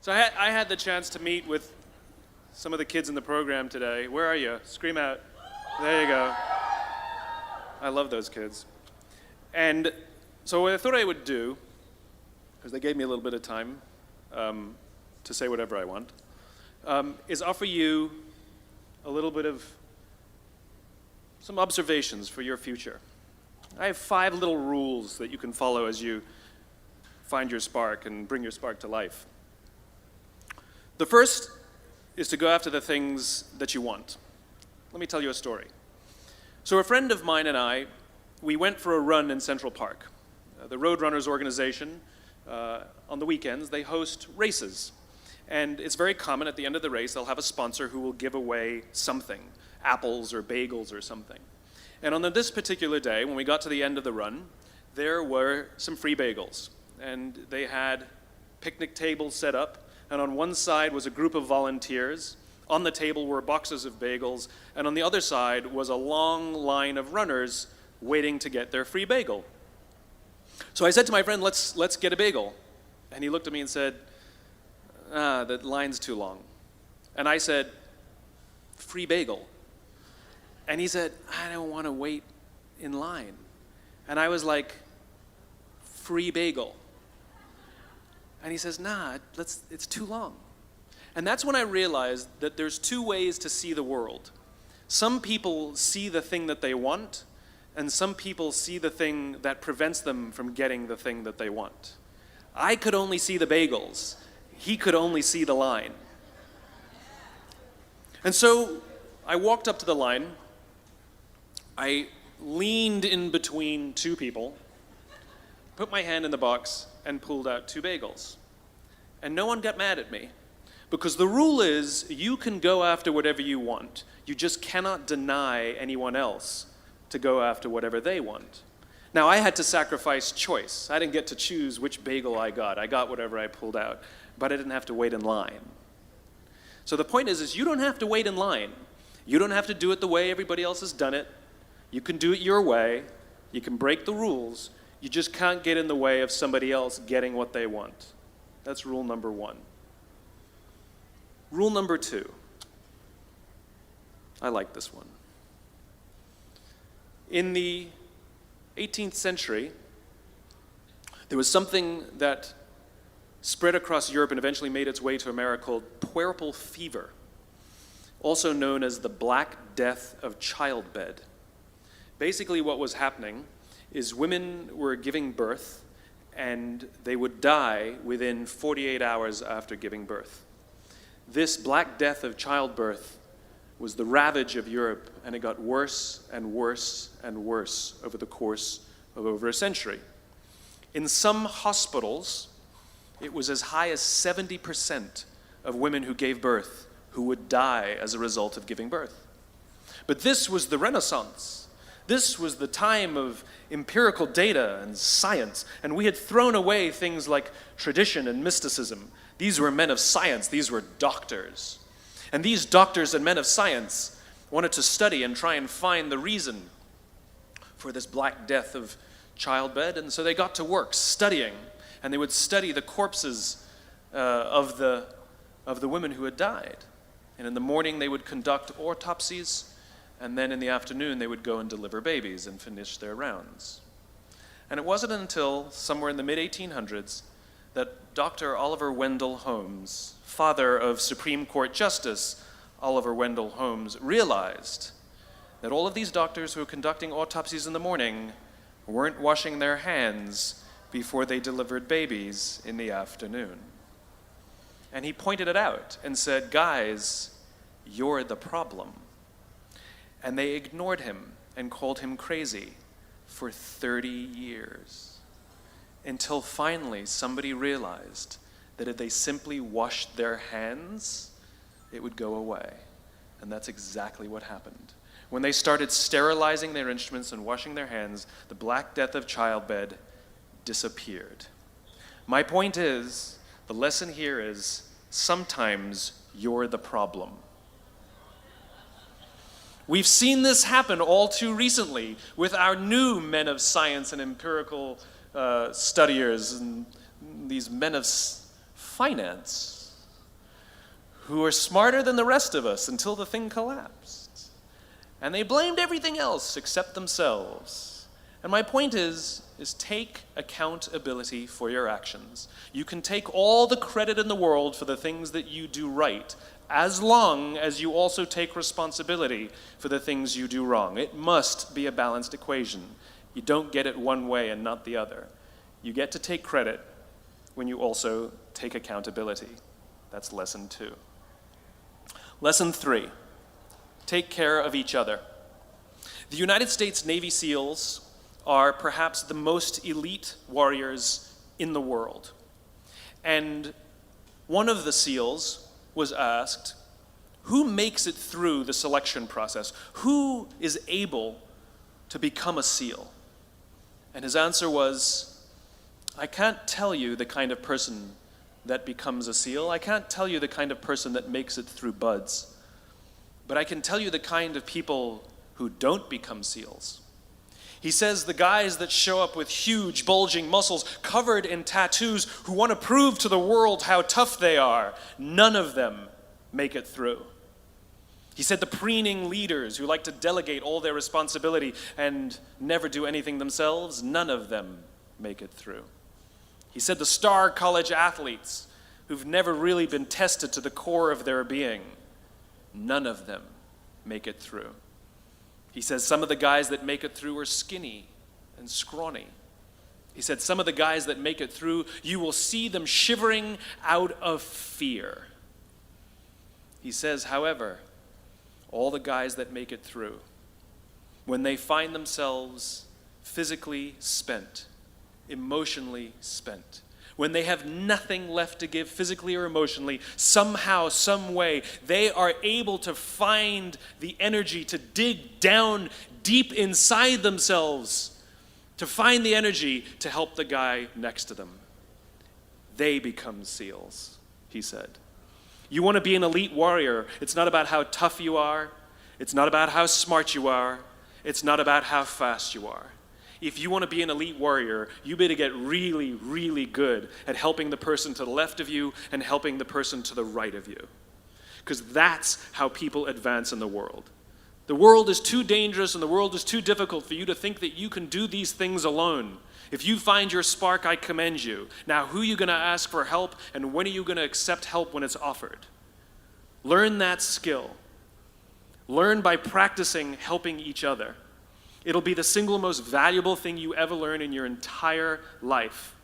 So I had the chance to meet with some of the kids in the program today. Where are you? Scream out. There you go. I love those kids. And so what I thought I would do, because they gave me a little bit of time to say whatever I want, is offer you a little bit of some observations for your future. I have 5 little rules that you can follow as you find your spark and bring your spark to life. The first is to go after the things that you want. Let me tell you a story. So a friend of mine and I, we went for a run in Central Park. The Roadrunners organization, on the weekends, they host races. And it's very common at the end of the race, they'll have a sponsor who will give away something, apples or bagels or something. And on this particular day, when we got to the end of the run, there were some free bagels. And they had picnic tables set up, and on one side was a group of volunteers. On the table were boxes of bagels, and on the other side was a long line of runners waiting to get their free bagel. So I said to my friend, let's get a bagel. And he looked at me and said, the line's too long. And I said, free bagel. And he said, I don't want to wait in line. And I was like, free bagel. And he says, it's too long. And that's when I realized that there's 2 ways to see the world. Some people see the thing that they want, and some people see the thing that prevents them from getting the thing that they want. I could only see the bagels. He could only see the line. And so I walked up to the line. I leaned in between 2 people, put my hand in the box, and pulled out 2 bagels. And no one got mad at me, because the rule is you can go after whatever you want. You just cannot deny anyone else to go after whatever they want. Now, I had to sacrifice choice. I didn't get to choose which bagel I got. I got whatever I pulled out, but I didn't have to wait in line. So the point is you don't have to wait in line. You don't have to do it the way everybody else has done it. You can do it your way. You can break the rules. You just can't get in the way of somebody else getting what they want. That's rule number 1. Rule number 2. I like this one. In the 18th century, there was something that spread across Europe and eventually made its way to America called puerperal fever, also known as the Black Death of childbed. Basically what was happening is women were giving birth and they would die within 48 hours after giving birth. This Black Death of childbirth was the ravage of Europe, and it got worse and worse and worse over the course of over a century. In some hospitals, it was as high as 70% of women who gave birth who would die as a result of giving birth. But this was the Renaissance. This was the time of empirical data and science, and we had thrown away things like tradition and mysticism. These were men of science. These were doctors. And these doctors and men of science wanted to study and try and find the reason for this Black Death of childbed, and so they got to work studying, and they would study the corpses of the women who had died. And in the morning they would conduct autopsies, and then in the afternoon they would go and deliver babies and finish their rounds. And it wasn't until somewhere in the mid-1800s that Dr. Oliver Wendell Holmes, father of Supreme Court Justice Oliver Wendell Holmes, realized that all of these doctors who were conducting autopsies in the morning weren't washing their hands before they delivered babies in the afternoon. And he pointed it out and said, guys, you're the problem. And they ignored him and called him crazy for 30 years. Until finally somebody realized that if they simply washed their hands, it would go away. And that's exactly what happened. When they started sterilizing their instruments and washing their hands, the Black Death of childbed disappeared. My point is, the lesson here is, sometimes you're the problem. We've seen this happen all too recently with our new men of science and empirical studiers and these men of finance. who are smarter than the rest of us until the thing collapsed. And they blamed everything else except themselves. And my point is take accountability for your actions. You can take all the credit in the world for the things that you do right, as long as you also take responsibility for the things you do wrong. It must be a balanced equation. You don't get it one way and not the other. You get to take credit when you also take accountability. That's lesson 2. Lesson 3, take care of each other. The United States Navy SEALs are perhaps the most elite warriors in the world. And one of the SEALs was asked, who makes it through the selection process? Who is able to become a SEAL? And his answer was, I can't tell you the kind of person that becomes a SEAL. I can't tell you the kind of person that makes it through BUD/S. But I can tell you the kind of people who don't become SEALs. He says the guys that show up with huge, bulging muscles, covered in tattoos, who want to prove to the world how tough they are, none of them make it through. He said the preening leaders who like to delegate all their responsibility and never do anything themselves, none of them make it through. He said the star college athletes who've never really been tested to the core of their being, none of them make it through. He says some of the guys that make it through are skinny and scrawny. He said some of the guys that make it through, you will see them shivering out of fear. He says, however, all the guys that make it through, when they find themselves physically spent, emotionally spent, when they have nothing left to give physically or emotionally, somehow, some way, they are able to find the energy to dig down deep inside themselves, to find the energy to help the guy next to them. They become SEALs, he said. You want to be an elite warrior. It's not about how tough you are. It's not about how smart you are. It's not about how fast you are. If you want to be an elite warrior, you better get really, really good at helping the person to the left of you and helping the person to the right of you. Because that's how people advance in the world. The world is too dangerous and the world is too difficult for you to think that you can do these things alone. If you find your spark, I commend you. Now, who are you going to ask for help, and when are you going to accept help when it's offered? Learn that skill. Learn by practicing helping each other. It'll be the single most valuable thing you ever learn in your entire life.